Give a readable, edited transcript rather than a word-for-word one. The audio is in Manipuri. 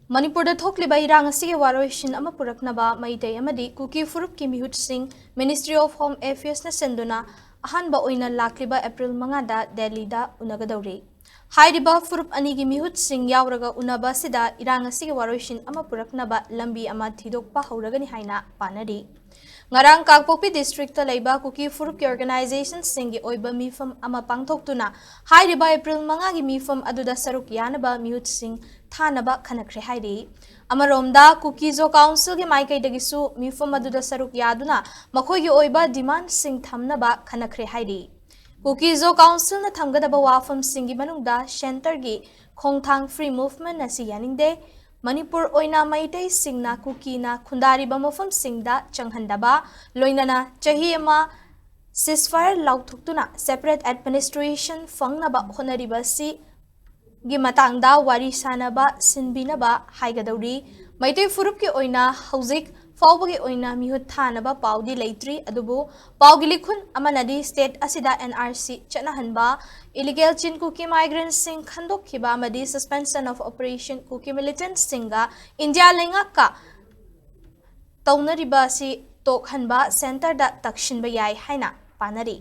Manipur da thokliba irang asige waroishin ama puraknaba Meitei amadi Kuki furup ki mihut sing Ministry of Home Affairs na senduna ahanba oina lakliba April 5 da Delhi da unagadawri. Hairiba furup anigi mihut sing yauraga unaba sida irang asige waroishin ama puraknaba lambi ama thidokpa hauragani haina panari. Ngarang Kagpokpi district ta leiba Kuki furup ki organization singi oiba Meefam ama pangthoktuna hairiba April 5 gi Meefam aduda saruk yanaba mihut sing thanaba khanakre hairi amaromda Kuki zo council gi maikai dagisu Meefam aduda saruk yaduna makhoi gi oiba demand sing thamnaba khanakre hairi Kuki zo council na thamgadaba wafam singi manungda center gi khongthang free movement asi yaningde Manipur oina Meitei singna Kuki na khundari ba mafam singda changhandaba loinana chahi ama ceasefire lauthuktuna separate administration fangnaba honariba si gi matangda wari sanaba sinbinaba haigadawri Meitei furup ki oina hauzik fawbagi oina mihut thanaba paudi leitri adubu pawgi likhun amanadi state asida NRC chanahanba illegal chin Kuki migrants sing khandokhiba amadi suspension of operation Kuki militants singa India lengaka taunariba si tokhanba center da takshinba yai haina panari